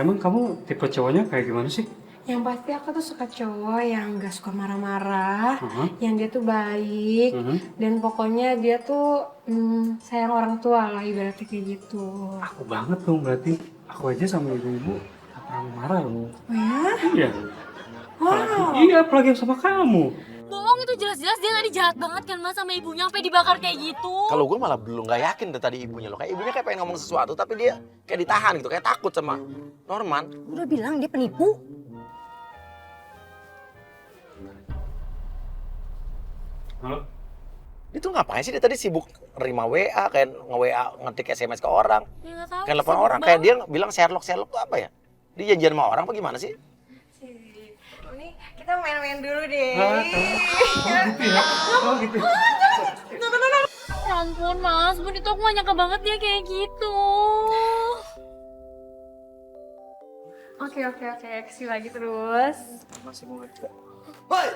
Emang kamu tipe cowoknya kayak gimana sih? Yang pasti aku tuh suka cowok yang gak suka marah-marah, yang dia tuh baik, dan pokoknya dia tuh sayang orang tua lah ibaratnya kayak gitu. Aku banget dong berarti. Aku aja sama ibu-ibu gak pernah marah loh. Oh ya? Iya. Wow. Apalagi sama kamu. Bohong, itu jelas-jelas dia tadi jahat banget kan mas sama ibunya sampai dibakar kayak gitu. Kalau gue malah belum nggak yakin deh tadi ibunya loh. Kayak ibunya kayak pengen ngomong sesuatu tapi dia kayak ditahan gitu, kayak takut sama Norman. Udah bilang dia penipu. Halo? Dia tuh ngapain sih dia tadi sibuk nerima WA, kayak nge-WA ngetik SMS ke orang. Ya, gak tahu, Kayak telepon sibuk orang, kayak banget. dia bilang Sherlock tuh apa ya? Dia janjian sama orang apa gimana sih? Ini kita main-main dulu deh. Oh gitu ya? Oh gitu. Ya ampun mas, Bun itu aku gak nyangka banget dia kayak gitu. Oke, kasih lagi terus. Masih mau ngajak. Woi!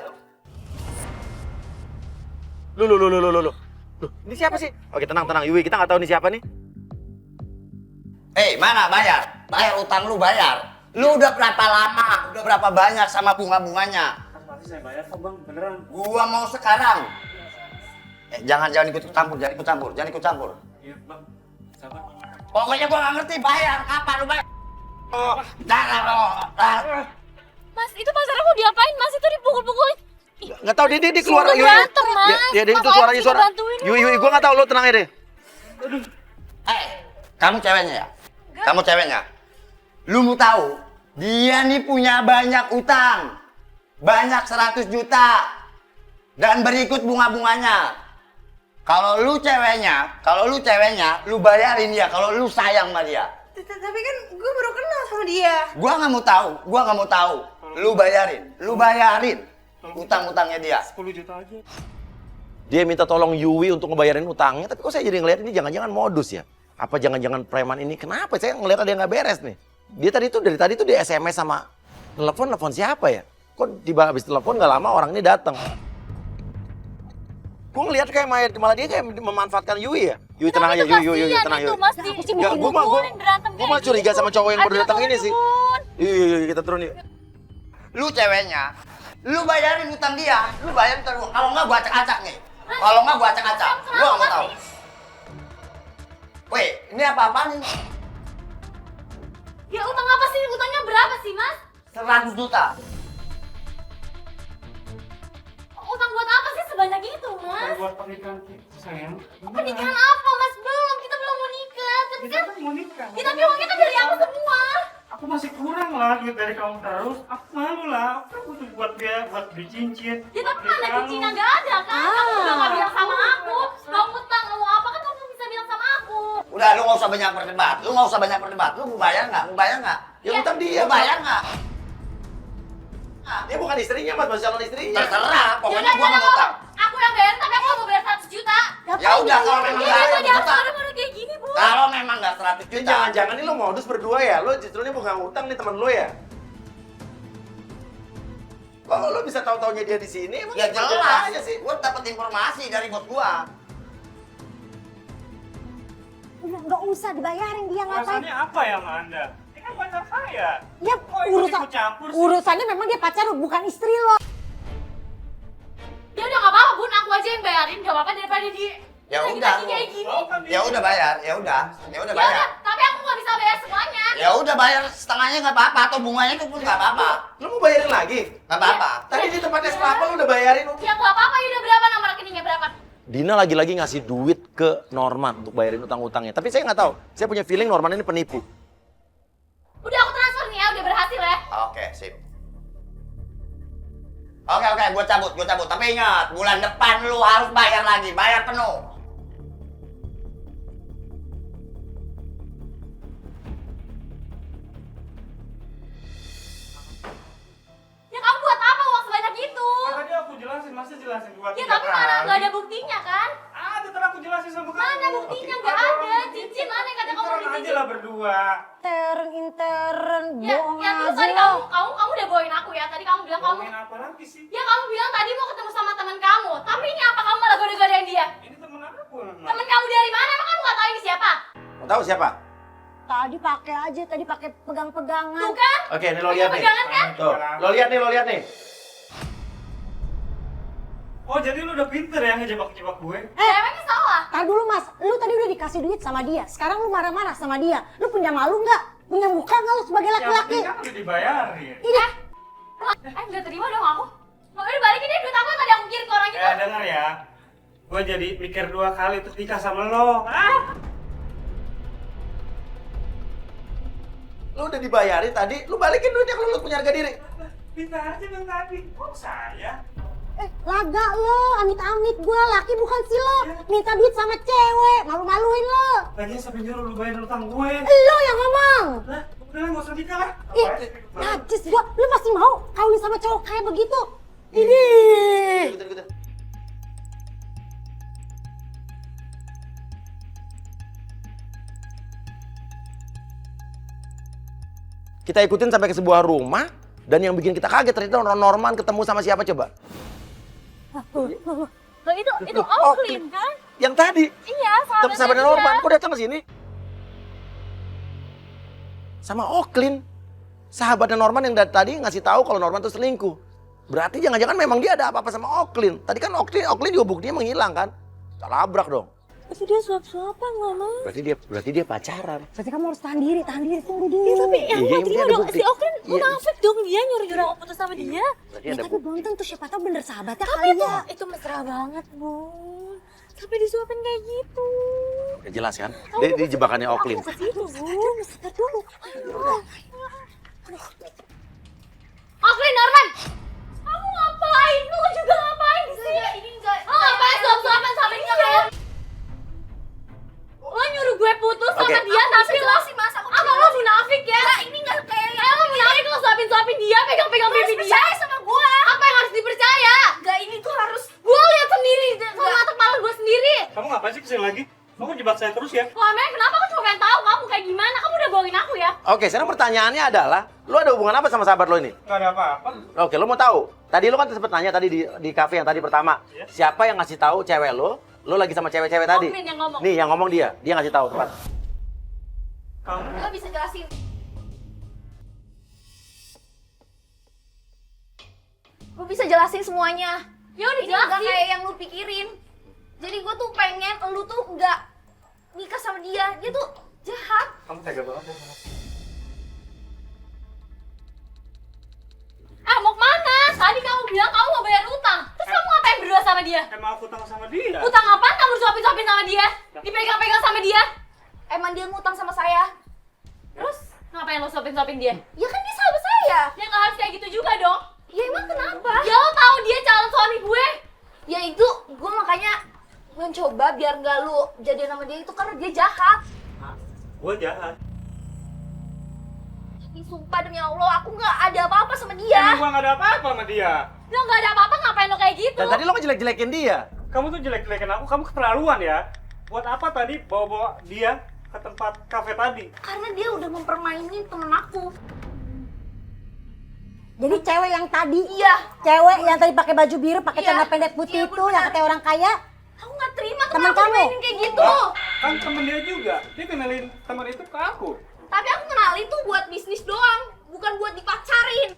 Loh. Ini siapa sih? Oke, tenang. Yui, kita nggak tahu ini siapa nih. Hei, mana bayar? Bayar utang lu bayar. Lu udah berapa lama? Udah berapa banyak sama bunga-bunganya? Pasti saya bayar kok bang, beneran. Gua mau sekarang. Jangan ikut campur. Iya bang, sabar. Pokoknya gua nggak ngerti bayar. Kapan lu bayar? Oh, darah lo. Mas, itu Mas Zara mau diapain? Mas itu dipukul-pukul. Nggak tahu dia keluar. Suruh berantem, Mas. Ya, dia itu Apaan sih suara. ngebantuin lu? Yui, gua nggak tahu, lo tenang aja deh. Kamu ceweknya ya? Kamu ceweknya? Lu mau tahu? Dia nih punya banyak utang. Banyak 100 juta. Dan berikut bunga-bunganya. Kalau lu ceweknya, lu bayarin dia kalau lu sayang sama dia. Tapi kan gue baru kenal sama dia. Gua nggak mau tahu. Lu bayarin utang-utangnya dia. 10 juta aja. Dia minta tolong Yui untuk ngebayarin utangnya, tapi kok saya jadi ngeliat ini jangan-jangan modus ya? Apa jangan-jangan preman ini? Kenapa saya ngeliat ada yang nggak beres nih? Dia dari tadi tuh dia SMS sama telepon siapa ya? Kok tiba habis telepon nggak lama orang ini datang? Gue ngeliat kayak malah dia kayak memanfaatkan Yui ya? Yui tenang aja, Yui tenang itu Yui. Mas Aku sih Enggak, gue mah curiga sama cowok yang baru datang ini sih. Yui, kita turun yuk. Lu ceweknya, lu bayarin utang dia. Lu bayarin utang gua. Kalau nggak gua acak-acak nih. Gua nggak mau tahu. Weh, ini apa-apaan nih? Ya utang apa sih? Utangnya berapa sih Mas? 100 juta. Utang buat apa sih sebanyak itu Mas? Buat pernikahan sayang. Pernikahan apa Mas? Belum, kita belum mau nikah. Tapi Kita kan, kan mau nikah. ya, tapi uangnya kan dari aku semua. Aku masih kurang lah duit dari kamu terus. Aku malu lah. Aku kan butuh buat beli cincin. Ya tapi buat mana kamu. cincinnya nggak ada kan? Kamu juga nggak bilang sama aku. Mau utang, mau apa kan kamu bisa bilang sama aku. Udah, lu nggak usah banyak berdebat. Lu mau bayar nggak? Ya utang dia, Lu bayar nggak? Dia bukan istrinya, Mas, masih calon istrinya. Terserah, pokoknya Yaudah, gua nggak mau utang. Aku yang bayar, tapi aku nggak mau bayar 100 juta. Ya udah, kalau memang Iya, nggak tadi aku 100 juta. udah kayak gini, Bu. Kalau memang nggak 100 Ini juta. jangan-jangan nih lo modus berdua ya? Lo justru ini bukan utang nih teman lo ya? Kalau lo bisa tahu-taunya dia di sini, emang Ya kerjaan jelas aja sih. Gua dapat informasi dari bos gua. Udah nggak usah dibayarin dia ngapain? Alasannya apa ya sama Anda? Ini kan pacar saya. Ya Kok ikut campur sih? urusannya memang dia pacar bukan istri lo. Ya udah nggak apa-apa, Bun. Aku aja yang bayarin, nggak apa-apa daripada dia. Ya lagi udah. kayak gini. Oh, kan Ya udah bayar, ya udah Ya bayar. udah, tapi aku nggak bisa bayar semuanya. Ya udah bayar setengahnya nggak apa-apa atau bunganya itu pun nggak apa-apa. Lo mau bayarin lagi? Nggak apa-apa. Tadi di tempatnya kelapa lo udah bayarin. Ya nggak apa-apa, ya udah berapa nomor rekeningnya berapa? Dina lagi-lagi ngasih duit ke Norman untuk bayarin utang-utangnya. Tapi saya nggak tahu. Saya punya feeling Norman ini penipu. Udah aku transfer nih ya, udah berhasil ya. Oke, sip. Oke, gua cabut. Tapi ingat, bulan depan lu harus bayar lagi, bayar penuh. Ya kamu buat apa uang sebanyak itu? Kan tadi aku jelasin, masa jelasin dua Ya tiga tapi mana kali. nggak ada buktinya kan? Ada, ntar aku jelasin sama kamu. Mana buktinya? Nggak ada. Cincin mana yang kata kamu beli Intern aja cincin? lah berdua. Intern, Ya, bohong ya terus aja tadi lo. kamu udah bawain aku ya. Tadi kamu bilang kamu, Ngomongin apa lagi sih? ya kamu bilang tadi mau ketemu sama teman kamu. Tapi ini apa kamu malah goda-godain dia? Ini temen aku memang. Temen kamu dari mana? Emang kamu nggak tahu ini siapa? Mau tahu siapa? Tadi pakai aja, tadi pakai pegang-pegangan. Tuh kan? Oke, ini lo lihat nih. Pegangan kan? Tuh, lo lihat nih. Oh jadi lu udah pinter ya ngejebak-jebak gue? Ceweknya salah. Tadi dulu Mas, lu tadi udah dikasih duit sama dia. Sekarang lu marah-marah sama dia. Lu punya malu nggak? Punya muka nggak lu sebagai Yang laki-laki? penting kan udah dibayarin. Iya. Nggak terima dong aku. Mau dibalikin deh duit aku yang tadi aku kirim ke orang itu. Ya denger ya, gue jadi mikir 2 kali terus nikah sama lo. Lu udah dibayarin tadi, lu balikin duitnya kalau lu punya harga diri. Bisa aja dong tadi, kok saya? Laga lo, amit-amit gua laki bukan si lo. Minta duit sama cewek, malu-maluin lo. Lagian sampai nyuruh lu bayar utang gue. Lo yang ngomong. Lah, udah lah, gak usah nikah lah. Ih, Apaan sih, hidup baru? najis gua. Lu masih mau kawin sama cowok kayak begitu? Ini. Ikutin. Kita ikutin sampai ke sebuah rumah dan yang bikin kita kaget ternyata Norman ketemu sama siapa coba? Loh itu Auklin kan? Yang tadi. Iya, Sahabatnya Norman, kok datang ke sini? Sama Oklin. Sahabatnya Norman yang dari tadi ngasih tahu kalau Norman itu selingkuh. Berarti jangan-jangan memang dia ada apa-apa sama Oklin. Tadi kan Oklin juga buktinya menghilang kan? Kita labrak dong. Tapi dia suap-suapan ngomong. Berarti dia pacaran. Berarti kamu harus tahan diri tunggu dulu. Ya, tapi Iya, yang mau iya, terima ada dong, bukti. si Auklin Iya. munafik dong, dia nyuruh-nyuruh aku putus sama dia. Berarti Ya, ada tapi bukti. belum tentu siapa tahu bener sahabatnya Tapi kali ya. itu mesra banget, Bun. Tapi disuapin kayak gitu. Udah jelas kan? Dia jebakannya Oklin. Ke situ, Bun, sebentar dulu. Auklin, Norman! Kamu ngapain? Lu juga ngapain di sini? Ini enggak. Lo ngapain suap-suapan sama dia? Lo nyuruh gue putus sama Oke. dia, tapi lo sih masa apa lo munafik ya? Ini enggak kayak lo munafik, lo suapin-suapin dia, pegang-pegang pipi dia. Percaya sama gue. Apa yang harus dipercaya? Enggak, ini tuh harus gue lihat sendiri sama mata kepala gue sendiri. Kamu ngapain sih kesini lagi? Kamu jebak saya terus ya? Wah, Mel, kenapa aku cuma pengen tahu kamu kayak gimana? Kamu udah bohongin aku ya? Oke, sekarang pertanyaannya adalah, lu ada hubungan apa sama sahabat lo ini? Gak ada apa-apa. Oke, lu mau tahu? Tadi lu kan sempat nanya tadi di kafe yang tadi pertama. Iya. Siapa yang ngasih tahu cewek lu lagi sama cewek-cewek tadi? Oklin yang ngomong. Nih, yang ngomong dia ngasih tahu tepat. Kamu Lo bisa jelasin? Gue bisa jelasin semuanya. Ya udah jelasin. Gak kayak yang lu pikirin. Jadi gue tuh pengen lu tuh nggak nikah sama dia. Dia tuh jahat. kamu tega banget ya sama aku. Mau kemana? Tadi kamu bilang kamu mau bayar utang. Terus kamu ngapain berdua sama dia? Emang aku utang sama dia? Utang apaan kamu suapin-suapin sama dia? Dipegang-pegang sama dia? Emang dia ngutang sama saya? Terus ngapain lo suapin-suapin dia? Ya kan dia sahabat saya. Ya nggak harus kayak gitu juga dong. Ya emang kenapa? Ya lo tahu dia calon suami gue. Ya itu gue makanya mencoba biar nggak lu jadian sama dia itu karena dia jahat. Gue jahat. Tapi sumpah demi Allah aku nggak ada apa-apa sama dia. Emang gue gak ada apa-apa sama dia. Lo nggak ada apa-apa ngapain lo kayak gitu? Dan tadi lo ngejelek-jelekin dia. Kamu tuh jelek-jelekin aku, kamu keterlaluan ya. Buat apa tadi bawa-bawa dia ke tempat kafe tadi? Karena dia udah mempermainin temen aku. Jadi cewek yang tadi, Iya. cewek yang tadi pakai baju biru, pakai Iya. celana pendek putih Iya, itu, bener. yang katanya orang kaya. Aku nggak terima Temen temen aku kamu? mainin kayak gitu. Lah, kan temen dia juga. Dia kenalin teman itu ke aku. Tapi aku kenalin tuh buat bisnis doang, bukan buat dipacarin.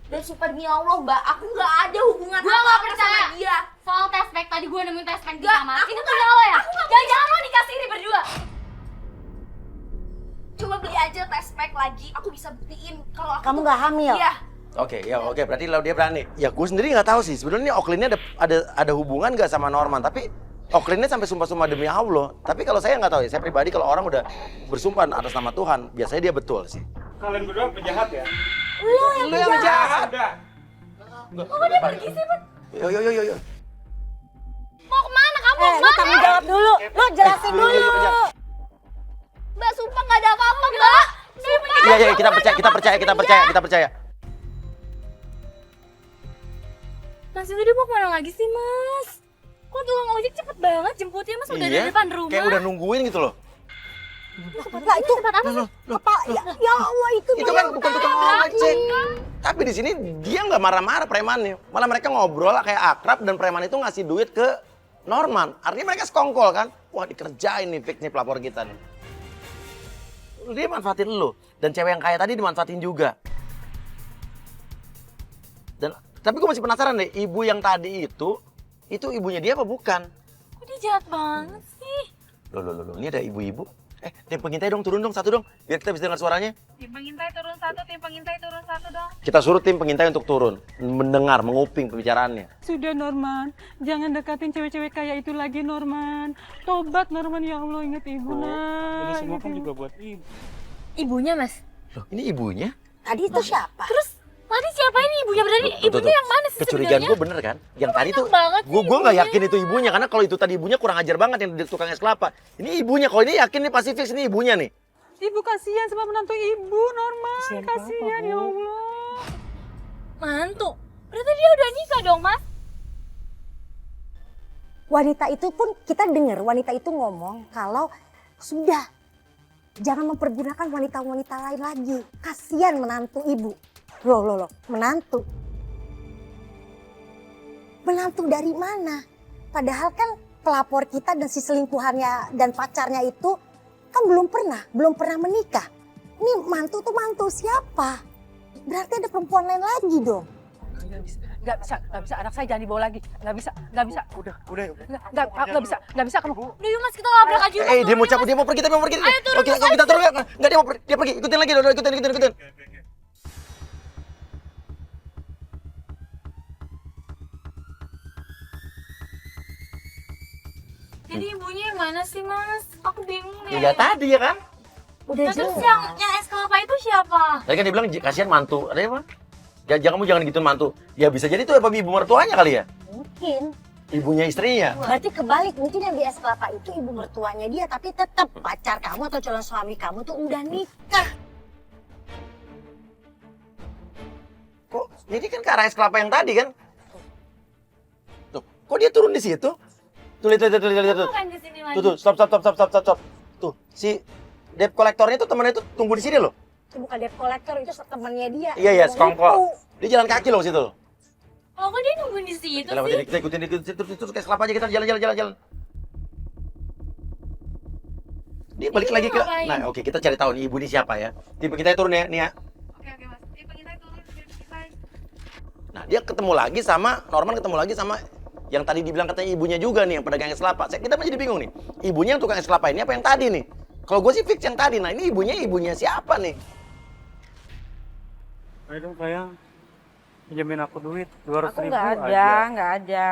Dan sumpah demi Allah, Mbak, aku nggak ada hubungan apa-apa sama dia. Soal tespek tadi gue nemuin tespek di kamar. Ini punya lo ya? Jangan-jangan lo dikasih ini berdua. Coba beli aja tespek lagi, aku bisa buktiin kalau aku Kamu tuh- nggak hamil? Iya. Oke, berarti lo dia berani. Ya gue sendiri nggak tahu sih. Sebenarnya Oklinnya ada hubungan nggak sama Norman, tapi Oklinnya sampai sumpah-sumpah demi Allah. Tapi kalau saya nggak tahu ya, saya pribadi kalau orang udah bersumpah atas nama Tuhan, biasanya dia betul sih. Kalian berdua penjahat ya? Lo yang jahat. Udah. Kok dia pergi sih, Bang? Yo. Mau kemana kamu? Mau Lu kemana? tanggung jawab dulu, lu jelasin Iya, dulu. Mbak, sumpah nggak ada apa-apa, Mbak. Iya, kita percaya. Mas itu dia mau kemana lagi sih, Mas? Kok tukang ojek cepet banget jemputnya, Mas? Udah di depan rumah. Kayak udah nungguin gitu loh. Lah itu Tempat apa sih? apa? Ya Allah itu Itu kan bukan tukang ojek. Tapi di sini dia nggak marah-marah premannya. Malah mereka ngobrol kayak akrab dan preman itu ngasih duit ke Norman. Artinya mereka sekongkol kan. Wah dikerjain nih fix nih pelapor kita nih. dia manfaatin lo. Dan cewek yang kaya tadi dimanfaatin juga. Dan tapi gue masih penasaran deh, ibu yang tadi itu ibunya dia apa bukan? Kok dia jahat banget sih? Loh, ini ada ibu-ibu. Tim pengintai dong, turun dong, satu dong. Biar kita bisa dengar suaranya. Tim pengintai turun satu dong. Kita suruh tim pengintai untuk turun. Mendengar, menguping pembicaraannya. Sudah Norman, jangan dekatin cewek-cewek kayak itu lagi Norman. Tobat Norman, ya Allah, ingat ibu Ini nak. semua kan juga buat ibu. Ibunya, Mas. Loh, ini ibunya? Tadi itu siapa? Terus tadi siapa ini ibunya? Berarti ibunya yang mana sih Kecurigaan sebenarnya? gue bener kan? Yang tadi tuh, banget sih gue nggak ibunya. yakin itu ibunya. Karena kalau itu tadi ibunya kurang ajar banget yang di tukang es kelapa. Ini ibunya, kalau ini yakin nih pasti fix ini ibunya nih. Ibu kasihan sama menantu ibu Norman, kasihan ya Allah. Mantu. Berarti dia udah nikah dong, Mas. Wanita itu pun kita dengar wanita itu ngomong kalau sudah jangan mempergunakan wanita-wanita lain lagi. Kasihan menantu ibu. Loh, menantu. Menantu dari mana? Padahal kan pelapor kita dan si selingkuhannya dan pacarnya itu kan belum pernah menikah. Ini mantu tuh mantu siapa? Berarti ada perempuan lain lagi dong. Nggak bisa, anak saya jangan dibawa lagi. Nggak bisa. Udah. Nggak bisa kamu. Udah yuk, Mas, kita labrak aja. Dia mau cabut, dia mau pergi, tapi mau pergi. Ayo turun, Oke, Mas, kita turun. Nggak, dia mau pergi, dia pergi. Ikutin lagi, ikutin. Jadi ibunya yang mana sih, Mas? Aku bingung deh. Ya tadi ya kan? Udah Nah, terus jelas. yang es kelapa itu siapa? Tadi kan dia bilang kasihan mantu. Ada apa? Jangan gituin mantu. Ya bisa jadi itu apa ibu mertuanya kali ya? Mungkin. Ibunya istrinya. Berarti kebalik, mungkin yang di es kelapa itu ibu mertuanya dia, tapi tetap pacar kamu atau calon suami kamu tuh udah nikah. Kok ini kan ke arah es kelapa yang tadi kan? Tuh, kok dia turun di situ? Tuh, lihat. Bukan di sini lagi. Tuh, stop. Tuh, si debt kolektornya tuh temennya tuh tunggu di sini loh. Itu bukan debt collector, itu temannya dia. Iya, Yang sekongkol. itu. Dia jalan kaki loh situ. Oh, kok dia nungguin di situ Kita sih? ikutin terus ke es kelapa aja, kita jalan. Dia balik Ini lagi ke. ngapain? Nah, oke, kita cari tahu nih ibu ini siapa ya. Tipe kita turun ya, nih ya. Oke, Mas. Tim pengintai turun. Nah, dia ketemu lagi sama Norman, ketemu lagi sama yang tadi dibilang katanya ibunya juga nih, yang pedagang es kelapa. Kita jadi bingung nih. Ibunya yang tukang es kelapa ini apa yang tadi nih? Kalau gue sih fix yang tadi. Nah, ini ibunya siapa nih? Ayo dong sayang. Pinjamin aku duit 200 Aku ribu nggak aja. ada.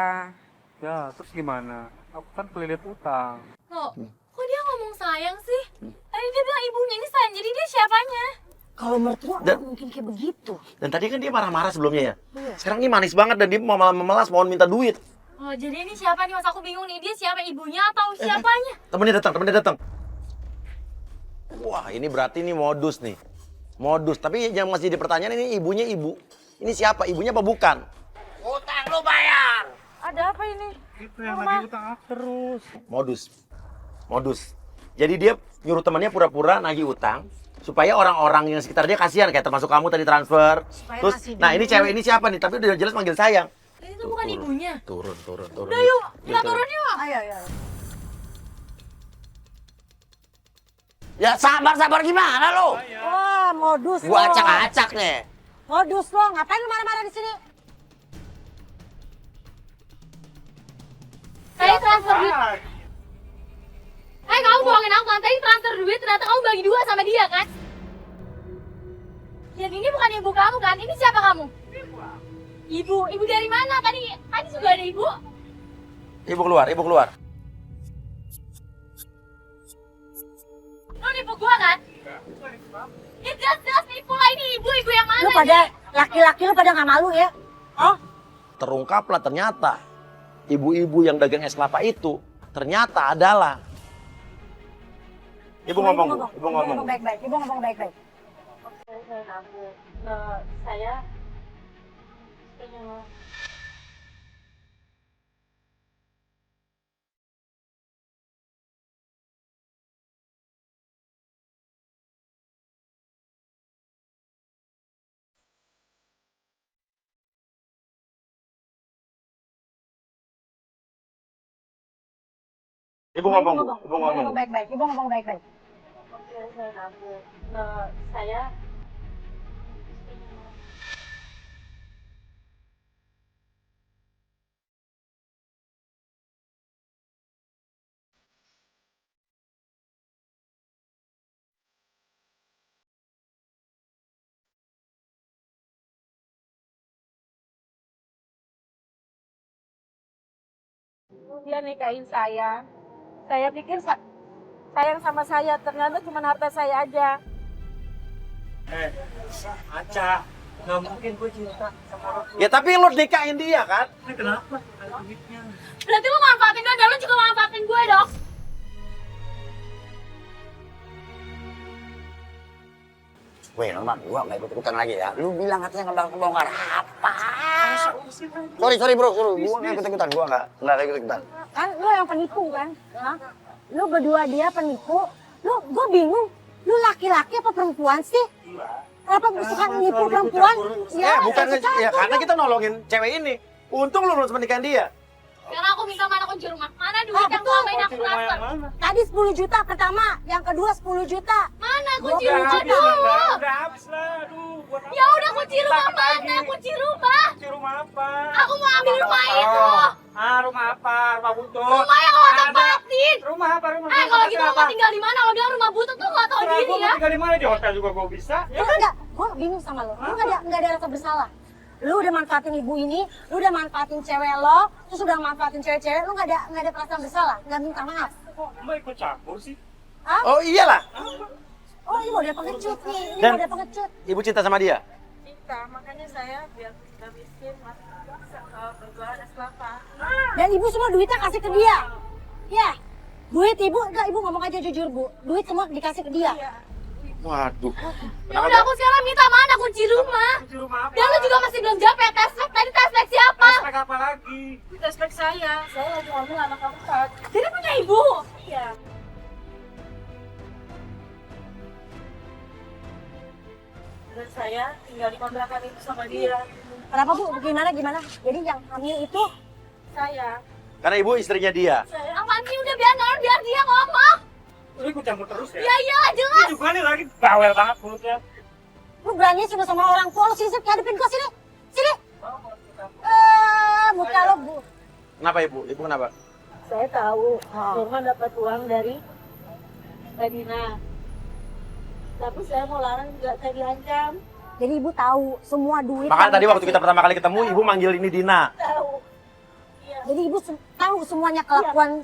Ya, terus gimana? Aku kan kelilit utang. Loh, kok dia ngomong sayang sih? Tadi dia bilang ibunya ini sayang, jadi dia siapanya? Kalau mertua Dan- nggak mungkin kayak begitu. Dan tadi kan dia marah-marah sebelumnya ya. Sekarang ini manis banget dan dia mau malah memelas, mohon minta duit. Oh, jadi ini siapa nih, Mas? Aku bingung nih, dia siapa? Ibunya atau siapanya? Temennya datang. Wah, ini berarti ini modus nih. Modus, tapi yang masih jadi pertanyaan ini ibunya ibu. Ini siapa? Ibunya apa bukan? Utang lu bayar. Ada apa ini? Itu yang lagi utang aku terus. Modus. Jadi dia nyuruh temannya pura-pura nagih utang supaya orang-orang yang sekitar dia kasihan, kayak termasuk kamu tadi transfer. Terus, nah ini cewek ini siapa nih? Tapi udah jelas manggil sayang. Itu bukan ibunya. Turun. Udah yuk, kita turun yuk. Ayo. Ya sabar gimana lu? Wah, modus Gua lo. acak-acak nih. Modus lo, ngapain lu marah-marah di sini? Tadi transfer duit. Kamu bohongin aku kan? Tadi transfer duit, ternyata kamu bagi dua sama dia kan? Jadi ini bukan ibu kamu kan? Ini siapa kamu? Ibu dari mana? Tadi juga ada ibu. Ibu keluar. Lu nipu gua kan? Ya jelas nipu lah, ini ibu yang mana? Lu pada laki-laki lu pada nggak malu ya? Oh? Terungkaplah ternyata ibu-ibu yang dagang es kelapa itu ternyata adalah Ibu ngomong. Baik-baik. Ibu ngomong baik-baik. Saya Ibu ngomong. Baik-baik. Ibu ngomong baik-baik. Saya dia nikahin saya. Saya pikir sayang sama saya, ternyata cuma harta saya aja. Aca, nggak mungkin gue cinta sama orang tua. Ya tapi lo nikahin dia kan? Ini kenapa? Ada duitnya. Berarti lu manfaatin dia dan lu juga manfaatin gue dong. Weh, Norman, gua nggak ikut-ikutan lagi ya. Lu bilang katanya nggak bakal kebongkar. Apa? Sorry bro, gua nggak ikut-ikutan. Gua nggak ikut-ikutan. Kan lo yang penipu kan? Hah? Lu berdua dia penipu. Gue bingung. Lu laki-laki apa perempuan sih? Kenapa suka menipu perempuan? Bukan satu-satu ya karena dong. kita nolongin cewek ini. Untung lu lulus pernikahan dia. Sekarang aku minta mana kunci rumah. Mana duit yang betul. selama ini aku transfer? Tadi 10 juta pertama, yang kedua 10 juta. Mana kunci Udah rumah habis, dulu? Udah habis lah, aduh. Buat apa? Ya udah kunci rumah mana? Kunci rumah. Kunci rumah apa? Aku mau ambil rumah itu. Rumah apa? Rumah butut. Rumah yang lo tempatin. Rumah apa? Rumah Kalau gitu lo mau tinggal di mana? Lo bilang rumah butut tuh nggak tahu diri Gue ya. tinggal di mana? Di hotel juga gue bisa. Lu enggak, gue bingung sama lo. Lu enggak ada rasa bersalah. Lu udah manfaatin ibu ini, lu udah manfaatin cewek lo, terus udah manfaatin cewek-cewek, lu enggak ada perasaan bersalah, enggak minta maaf. Kok Mbak ikut campur sih? Oh iyalah. Oh, ini model pengecut nih, ini Dan- model pengecut. Ibu cinta sama dia. cinta, makanya saya biar nggak miskin berjualan es kelapa. Dan ibu semua duitnya kasih ke dia. Ya, duit ibu, enggak ibu ngomong aja jujur bu, duit semua dikasih ke dia. Waduh. Ya udah aku sekarang minta mana kunci rumah. Kunci rumah apa? Dan lo juga masih belum jawab ya tespek. Tadi tespek siapa? Tespek apa lagi? Tespek saya lagi ngomong anak keempat. Jadi punya ibu. Iya. Dan saya tinggal di kontrakan itu sama dia. Kenapa bu? Gimana? Jadi yang hamil itu Saya. Karena ibu istrinya dia. Apaan sih udah biar dia ngomong. Lu ikut campur terus ya? Ya iya jelas. Ini juga nih lagi bawel banget mulutnya. lu berani sudah sama orang tua lu sini, hadapin gua sini. Sini. Muka lo bu. Kenapa ibu? Ibu kenapa? Saya tahu Norman dapat uang dari Dina. Tapi saya mau larang juga saya diancam. Jadi ibu tahu semua duit. Makanya yang tadi waktu dikasih- kita pertama kali ketemu, ibu manggil ini Dina. Tahu. Jadi ibu tahu semuanya kelakuan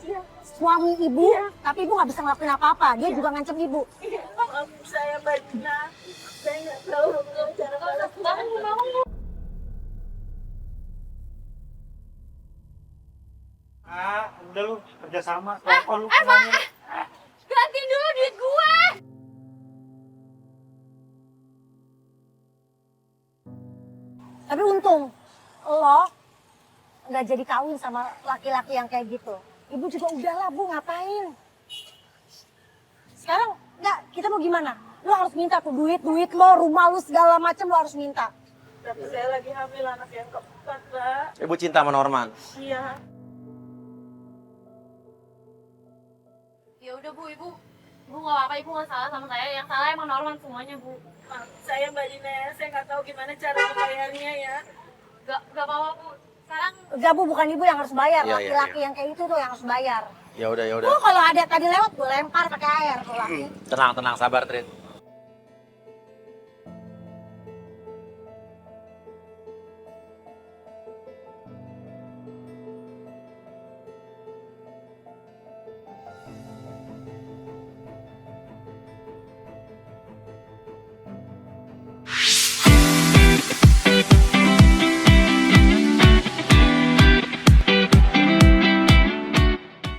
suami ibu, tapi ibu nggak bisa ngelakuin apa-apa. Dia juga ngancem ibu. Maaf saya Mbak Dina. Saya nggak tahu cara balas. Udah lu kerja sama. Mak, semuanya. gantiin dulu duit gue. Tapi untung lo nggak jadi kawin sama laki-laki yang kayak gitu. Ibu juga udahlah bu, ngapain? Sekarang nggak, kita mau gimana? Lo harus minta tuh duit lo, rumah lu segala macam lo harus minta. Tapi saya lagi hamil anak yang keempat, Mbak. Ibu cinta sama Norman. Iya. Ya udah bu, ibu nggak apa-apa, ibu nggak salah sama saya. Yang salah emang Norman semuanya bu. Maaf, saya Mbak Dina ya. Saya nggak tahu gimana cara membayarnya ya. Gak apa-apa bu. Sekarang Enggak bu, bukan ibu yang harus bayar. Iya, Laki-laki yang kayak itu tuh yang harus bayar. Ya udah. Lu kalau ada tadi lewat gue lempar pakai air tuh laki. Tenang, sabar, Trin.